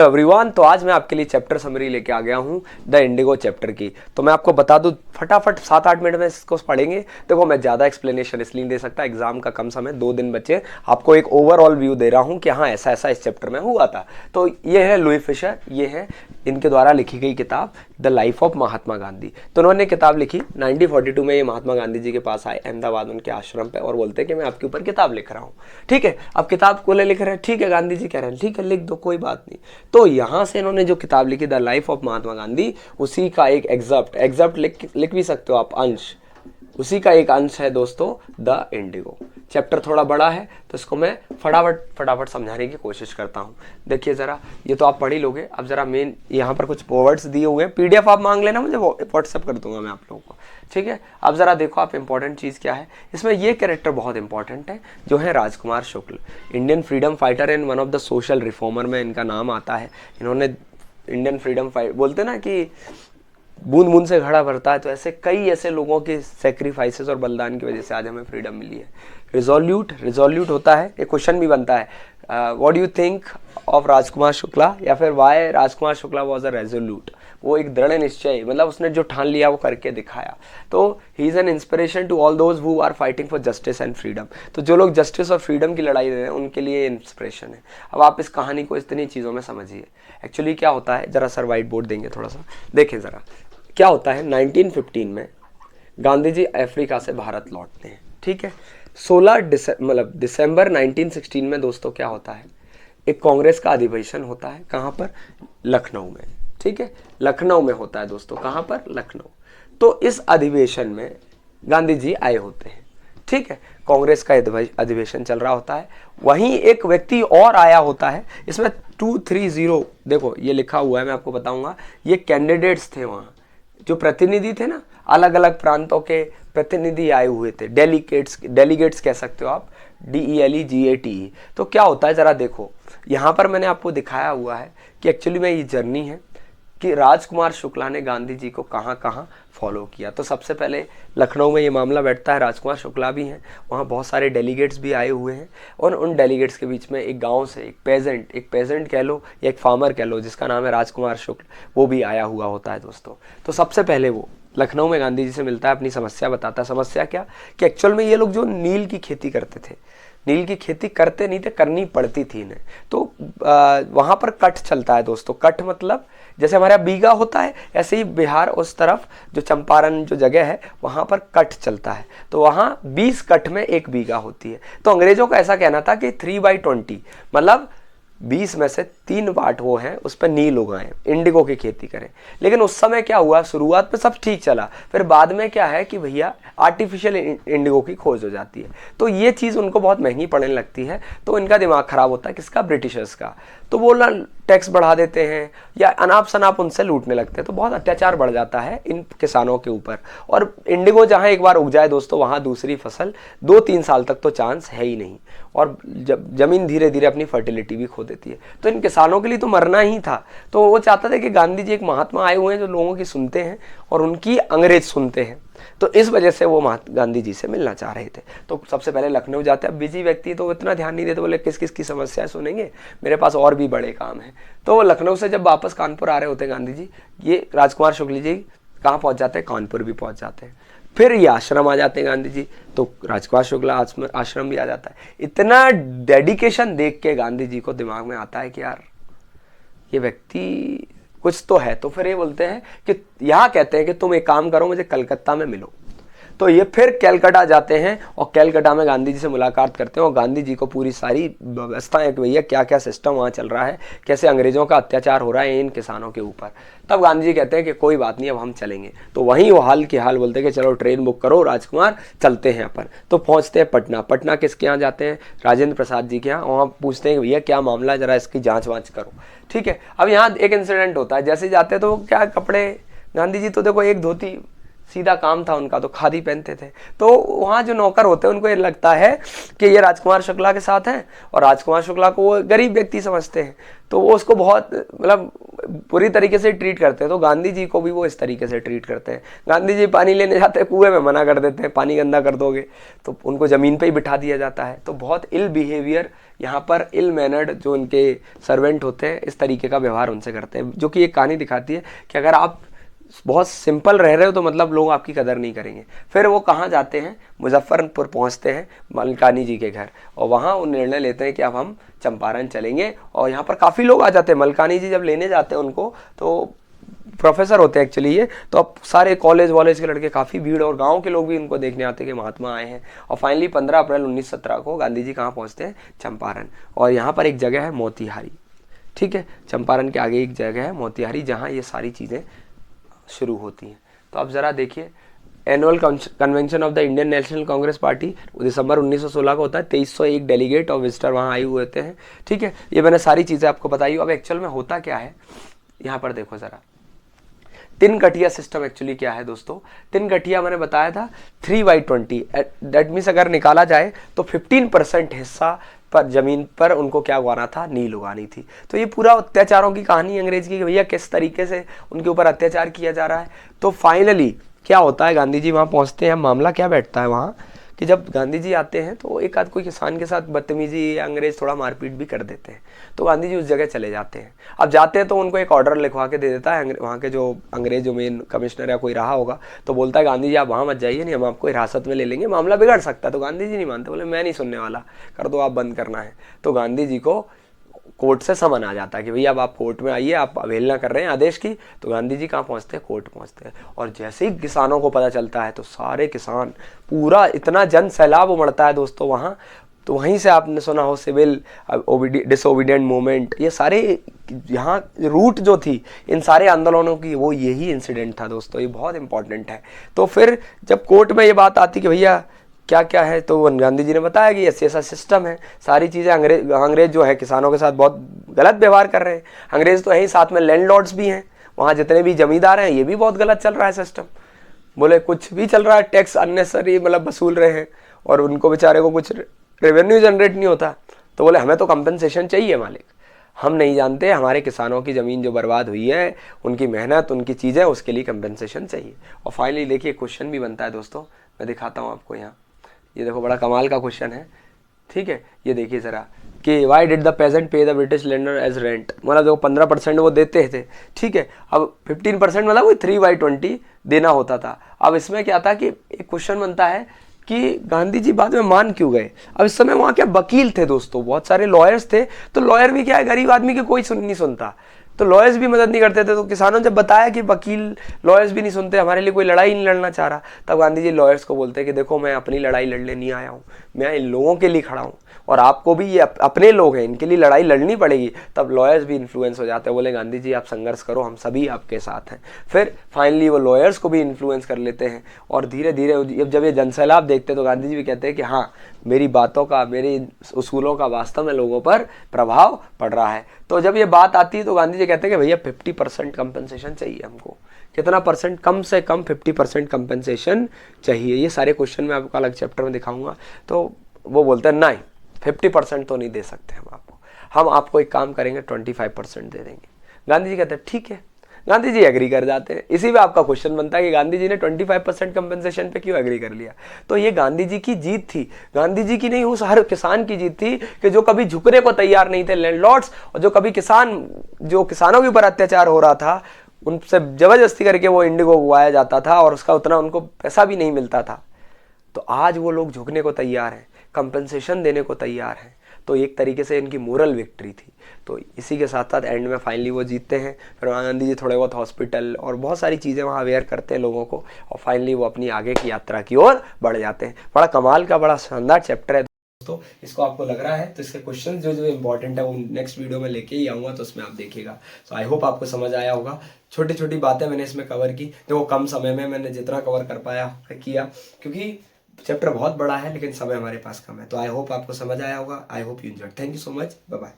Everyone, तो आज मैं आपके लिए चैप्टर समरी लेके आ गया हूँ द इंडिगो चैप्टर की। तो मैं आपको बता दूँ फटाफट 7-8 मिनट में इसको पढ़ेंगे। देखो मैं ज़्यादा एक्सप्लेनेशन इसलिए नहीं दे सकता, एग्जाम का कम समय, 2 दिन बचे। आपको एक ओवरऑल व्यू दे रहा हूँ कि हाँ ऐसा ऐसा इस चैप्टर में हुआ था। तो ये है लुई फिशर, ये है इनके द्वारा लिखी गई किताब the life of Mahatma Gandhi. तो उन्होंने किताब लिखी 1942 में। ये महात्मा गांधी जी के पास आए अहमदाबाद उनके आश्रम पे और बोलते हैं कि मैं आपके ऊपर किताब लिख रहा हूँ। ठीक है, अब किताब को लिख रहे हैं, ठीक है, गांधी जी कह रहे हैं ठीक है लिख दो, कोई बात नहीं। तो यहाँ से इन्होंने जो किताब लिखी the life of Mahatma Gandhi, उसी का एक एग्जर्प्ट लिख भी सकते हो आप, अंश, उसी का एक अंश है दोस्तों द इंडिगो। चैप्टर थोड़ा बड़ा है तो इसको मैं फटाफट समझाने की कोशिश करता हूँ। देखिए ज़रा, ये तो आप पढ़ ही लोगे। अब ज़रा मेन यहाँ पर कुछ वर्ड्स दिए हुए हैं, पीडीएफ आप मांग लेना, मुझे व्हाट्सएप कर दूंगा मैं आप लोगों को। ठीक है, अब ज़रा देखो आप, इंपॉर्टेंट चीज़ क्या है इसमें। ये कैरेक्टर बहुत इंपॉर्टेंट है जो है Rajkumar Shukla, Indian freedom fighter and one of the social reformer में इनका नाम आता है। इन्होंने इंडियन फ्रीडम फाइट, बोलते ना कि बूंद बूंद से घड़ा भरता है, तो ऐसे कई ऐसे लोगों के सेक्रीफाइसेस और बलिदान की वजह से आज हमें फ्रीडम मिली है। रिजोल्यूट होता है, एक क्वेश्चन भी बनता है, what do you think of Rajkumar Shukla, या फिर why Rajkumar Shukla was a resolute. वो एक दृढ़ निश्चय, मतलब उसने जो ठान लिया वो करके दिखाया। तो he is an inspiration to all those who are fighting for justice and freedom. तो जो लोग जस्टिस और फ्रीडम की लड़ाई दे रहे हैं उनके लिए इंस्पिरेशन है। अब आप इस कहानी को इतनी चीज़ों में समझिए। एक्चुअली क्या होता है, जरा सर वाइट बोर्ड देंगे थोड़ा सा, देखें ज़रा क्या होता है। 1915 में गांधी जी अफ्रीका से भारत लौटते हैं। ठीक है, 16 दिसंबर 1916 में दोस्तों क्या होता है, एक कांग्रेस का अधिवेशन होता है। कहाँ पर? लखनऊ में। ठीक है, लखनऊ में होता है दोस्तों। कहाँ पर? लखनऊ। तो इस अधिवेशन में गांधी जी आए होते हैं। ठीक है, कांग्रेस का अधिवेशन चल रहा होता है। वहीं एक व्यक्ति और आया होता है, इसमें 230 देखो ये लिखा हुआ है, मैं आपको बताऊंगा। ये कैंडिडेट्स थे वहाँ, जो प्रतिनिधि थे ना, अलग अलग प्रांतों के प्रतिनिधि आए हुए थे। डेलीगेट्स कह सकते हो आप, DELEGATE। तो क्या होता है जरा देखो, यहाँ पर मैंने आपको दिखाया हुआ है कि एक्चुअली में ये जर्नी है कि राजकुमार शुक्ला ने गांधी जी को कहाँ कहाँ फॉलो किया। तो सबसे पहले लखनऊ में ये मामला बैठता है, राजकुमार शुक्ला भी हैं वहाँ, बहुत सारे डेलीगेट्स भी आए हुए हैं। और उन डेलीगेट्स के बीच में एक गांव से एक पेजेंट कह लो या एक फार्मर कह लो, जिसका नाम है राजकुमार शुक्ल, वो भी आया हुआ होता है दोस्तों। तो सबसे पहले वो लखनऊ में गांधी जी से मिलता है, अपनी समस्या बताता है। समस्या क्या कि एक्चुअल में ये लोग जो नील की खेती करते थे, नील की खेती करते नहीं थे, करनी पड़ती थी इन्हें। तो वहाँ पर कट चलता है दोस्तों। कट मतलब जैसे हमारे यहाँ बीघा होता है, ऐसे ही बिहार उस तरफ जो चंपारण जो जगह है वहाँ पर कट चलता है। तो वहाँ 20 कट में 1 बीघा होती है। तो अंग्रेजों का ऐसा कहना था कि 3/20 मतलब 20 में से 3 बाट वो हैं उस पर नील उगाएं, इंडिगो की खेती करें। लेकिन उस समय क्या हुआ, शुरुआत में सब ठीक चला, फिर बाद में क्या है कि भैया आर्टिफिशियल इंडिगो की खोज हो जाती है। तो ये चीज़ उनको बहुत महंगी पड़ने लगती है। तो इनका दिमाग खराब होता है, किसका? ब्रिटिशर्स का। तो वो टैक्स बढ़ा देते हैं या अनाप शनाप उनसे लूटने लगते हैं। तो बहुत अत्याचार बढ़ जाता है इन किसानों के ऊपर। और इंडिगो जहाँ एक बार उग जाए दोस्तों, वहाँ दूसरी फसल 2-3 साल तक तो चांस है ही नहीं। और जब जमीन धीरे धीरे अपनी फर्टिलिटी भी खो देती है। तो इन किसानों के लिए तो मरना ही था। तो वो चाहता था कि गांधी जी एक महात्मा आए हुए हैं जो लोगों की सुनते हैं और उनकी अंग्रेज सुनते हैं। तो इस वजह से वो गांधी जी से मिलना चाह रहे थे। तो सबसे पहले लखनऊ जाते हैं। बिजी व्यक्ति तो इतना ध्यान नहीं देते, बोले किस किस की समस्या सुनेंगे, मेरे पास और भी बड़े काम हैं। तो लखनऊ से जब वापस कानपुर आ रहे होते गांधी जी, ये राजकुमार शुक्ल जी कहाँ पहुँच जाते हैं? कानपुर भी पहुँच जाते हैं। फिर ये आश्रम आ जाते हैं गांधी जी, तो राजकुमार शुक्ला आश्रम भी आ जाता है। इतना डेडिकेशन देख के गांधी जी को दिमाग में आता है कि यार ये व्यक्ति कुछ तो है। तो फिर ये बोलते हैं कि यहाँ कहते हैं कि तुम एक काम करो, मुझे कलकत्ता में मिलो। तो ये फिर कैलकाटा जाते हैं और कैलकाटा में गांधी जी से मुलाकात करते हैं और गांधी जी को पूरी सारी व्यवस्था है कि भैया क्या क्या सिस्टम वहाँ चल रहा है, कैसे अंग्रेजों का अत्याचार हो रहा है इन किसानों के ऊपर। तब गांधी जी कहते हैं कि कोई बात नहीं, अब हम चलेंगे। तो वहीं वो हाल की हाल बोलते हैं कि चलो ट्रेन बुक करो राजकुमार, चलते हैं अपन। तो पहुँचते हैं पटना। पटना किसके यहाँ जाते हैं? राजेंद्र प्रसाद जी के यहाँ। वहाँ पूछते हैं कि भैया क्या मामला है, जरा इसकी जाँच वाँच करो। ठीक है, अब यहाँ एक इंसिडेंट होता है। जैसे जाते तो क्या कपड़े, गांधी जी तो देखो एक धोती सीधा काम था उनका, तो खादी पहनते थे। तो वहाँ जो नौकर होते हैं उनको ये लगता है कि ये राजकुमार शुक्ला के साथ हैं और राजकुमार शुक्ला को वो गरीब व्यक्ति समझते हैं। तो वो उसको बहुत मतलब बुरी तरीके से ट्रीट करते हैं। तो गांधी जी को भी वो इस तरीके से ट्रीट करते हैं। गांधी जी पानी लेने जाते हैं, कुएं में मना कर देते हैं, पानी गंदा कर दोगे। तो उनको ज़मीन पे ही बिठा दिया जाता है। तो बहुत इल बिहेवियर यहाँ पर इल मैनर्ड जो उनके सर्वेंट होते हैं इस तरीके का व्यवहार उनसे करते हैं, जो कि एक कहानी दिखाती है कि अगर आप बहुत सिंपल रह रहे हो तो मतलब लोग आपकी कदर नहीं करेंगे। फिर वो कहाँ जाते हैं, मुजफ्फरपुर पहुँचते हैं मलकानी जी के घर, और वहाँ वो निर्णय लेते हैं कि अब हम चंपारण चलेंगे। और यहाँ पर काफ़ी लोग आ जाते हैं। मलकानी जी जब लेने जाते हैं उनको, तो प्रोफेसर होते हैं एक्चुअली ये, तो अब सारे कॉलेज वॉलेज के लड़के, काफ़ी भीड़, और गांव के लोग भी उनको देखने आते हैं कि महात्मा आए हैं। और फाइनली 15 अप्रैल 1917 को गांधी जी कहाँ पहुँचते हैं, चंपारण। और यहाँ पर एक जगह है मोतिहारी, ठीक है, चंपारण के आगे एक जगह है मोतिहारी, जहाँ ये सारी चीज़ें शुरू होती हैं। तो आप ज़रा देखिए, annual convention of the Indian National Congress party दिसंबर 1916 को होता है। 2301 डेलीगेट और विजिटर वहाँ आए हुए होते हैं, ठीक है। ये मैंने सारी चीज़ें आपको बताई। अब एक्चुअल में होता क्या है, यहाँ पर देखो ज़रा, तीन गठिया सिस्टम एक्चुअली क्या है दोस्तों। तीन गठिया मैंने बताया था 3/20, दैट मीन्स अगर निकाला जाए तो 15% हिस्सा पर जमीन पर उनको क्या उगाना था, नील उगानी थी। तो ये पूरा अत्याचारों की कहानी अंग्रेज की, भैया किस तरीके से उनके ऊपर अत्याचार किया जा रहा है। तो फाइनली क्या होता है, गांधी जी वहाँ पहुँचते हैं। मामला क्या बैठता है वहाँ कि जब गांधी जी आते हैं तो एक आध कोई किसान के साथ बदतमीजी या अंग्रेज थोड़ा मारपीट भी कर देते हैं। तो गांधी जी उस जगह चले जाते हैं। अब जाते हैं तो उनको एक ऑर्डर लिखवा के दे देता है वहाँ के जो अंग्रेज जो मेन कमिश्नर या कोई रहा होगा, तो बोलता है गांधी जी आप वहाँ मत जाइए, नहीं हम आपको हिरासत में ले लेंगे, मामला बिगड़ सकता है। तो गांधी जी नहीं मानते, बोले मैं नहीं सुनने वाला, कर दो, आप बंद करना है। तो गांधी जी को कोर्ट से समन आ जाता है कि भैया अब आप कोर्ट में आइए, आप अवहेलना कर रहे हैं आदेश की। तो गांधी जी कहाँ पहुँचते हैं, कोर्ट पहुँचते हैं। और जैसे ही किसानों को पता चलता है तो सारे किसान, पूरा इतना जन सैलाब उमड़ता है दोस्तों वहाँ। तो वहीं से आपने सुना हो सिविल डिसोबीडियंट मूवमेंट, ये सारे यहाँ रूट जो थी इन सारे आंदोलनों की, वो यही इंसिडेंट था दोस्तों। ये बहुत इंपॉर्टेंट है। तो फिर जब कोर्ट में ये बात आती कि भैया क्या क्या है, तो गांधी जी ने बताया कि ऐसे ऐसा सिस्टम है, सारी चीज़ें अंग्रेज जो है किसानों के साथ बहुत गलत व्यवहार कर रहे हैं। अंग्रेज तो यहीं साथ में लैंडलॉर्ड्स भी हैं, वहाँ जितने भी जमींदार हैं, ये भी बहुत गलत चल रहा है सिस्टम। बोले कुछ भी चल रहा है, टैक्स अननेसेसरी मतलब वसूल रहे हैं, और उनको बेचारे को कुछ रेवेन्यू जनरेट नहीं होता। तो बोले हमें तो कंपनसेशन चाहिए मालिक, हम नहीं जानते हमारे किसानों की ज़मीन जो बर्बाद हुई है, उनकी मेहनत, उनकी चीज़ें, उसके लिए कंपनसेशन चाहिए। और फाइनली देखिए क्वेश्चन भी बनता है दोस्तों, मैं दिखाता हूँ आपको यहाँ। ये देखो बड़ा कमाल का क्वेश्चन है, ठीक है। ये देखिए ज़रा कि why did the peasant pay the British lander as rent, मतलब देखो 15% वो देते थे, ठीक है। अब 15% मतलब वो 3/20 देना होता था। अब इसमें क्या था कि एक क्वेश्चन बनता है कि गांधी जी बाद में मान क्यों गए। अब इस समय वहाँ क्या वकील थे दोस्तों, बहुत सारे लॉयर्स थे। तो लॉयर भी क्या है, गरीब आदमी की कोई नहीं सुनता, तो लॉयर्स भी मदद नहीं करते थे। तो किसानों ने जब बताया कि वकील लॉयर्स भी नहीं सुनते, हमारे लिए कोई लड़ाई नहीं लड़ना चाह रहा, तब गांधी जी लॉयर्स को बोलते हैं कि देखो मैं अपनी लड़ाई लड़ने नहीं आया हूँ, मैं इन लोगों के लिए खड़ा हूँ, और आपको भी ये अपने लोग हैं, इनके लिए लड़ाई लड़नी पड़ेगी। तब लॉयर्स भी इन्फ्लुएंस हो जाते हैं, बोले गांधी जी आप संघर्ष करो, हम सभी आपके साथ हैं। फिर फाइनली वो लॉयर्स को भी इन्फ्लुएंस कर लेते हैं, और धीरे धीरे जब ये जनसैलाब देखते हैं तो गांधी जी भी कहते हैं कि हाँ मेरी बातों का, मेरी उसूलों का वास्तव में लोगों पर प्रभाव पड़ रहा है। तो जब ये बात आती है तो गांधी जी कहते हैं कि भैया 50% कंपनसेशन चाहिए हमको। कितना परसेंट, कम से कम 50% कंपनसेशन चाहिए। ये सारे क्वेश्चन मैं आपको अलग चैप्टर में दिखाऊंगा। तो वो बोलते हैं नहीं 50% तो नहीं दे सकते हम आपको एक काम करेंगे 25% दे देंगे। गांधी जी कहते हैं ठीक है, गांधी जी एग्री कर जाते हैं। इसी पे आपका क्वेश्चन बनता है कि गांधी जी ने 25% कंपनसेशन पे क्यों एग्री कर लिया। तो ये गांधी जी की जीत थी, गांधी जी की नहीं, उस हर किसान की जीत थी कि जो कभी झुकने को तैयार नहीं थे लैंडलॉर्ड्स, और जो कभी जो किसानों के ऊपर अत्याचार हो रहा था उनसे जबरदस्ती करके वो इंडिगो उगाया जाता था, और उसका उतना उनको पैसा भी नहीं मिलता था। तो आज वो लोग झुकने को तैयार हैं, कंपनसेशन देने को तैयार हैं। तो एक तरीके से इनकी मोरल विक्ट्री थी। तो इसी के साथ साथ एंड में फाइनली वो जीतते हैं। फिर वहाँ गांधी जी थोड़े बहुत हॉस्पिटल और बहुत सारी चीज़ें वहाँ अवेयर करते हैं लोगों को, और फाइनली वो अपनी आगे की यात्रा की ओर बढ़ जाते हैं। बड़ा कमाल का, बड़ा शानदार चैप्टर है दोस्तों। इसको आपको लग रहा है तो इसके क्वेश्चन जो जो इंपॉर्टेंट है वो नेक्स्ट वीडियो में लेके ही आऊँगा, तो उसमें आप देखिएगा। सो आई होप आपको समझ आया होगा। छोटी छोटी बातें मैंने इसमें कवर की, देखो कम समय में मैंने जितना कवर कर पाया किया, क्योंकि चैप्टर बहुत बड़ा है लेकिन समय हमारे पास कम है। तो आई होप आपको समझ आया होगा। I hope you enjoyed. Thank you so much, bye bye.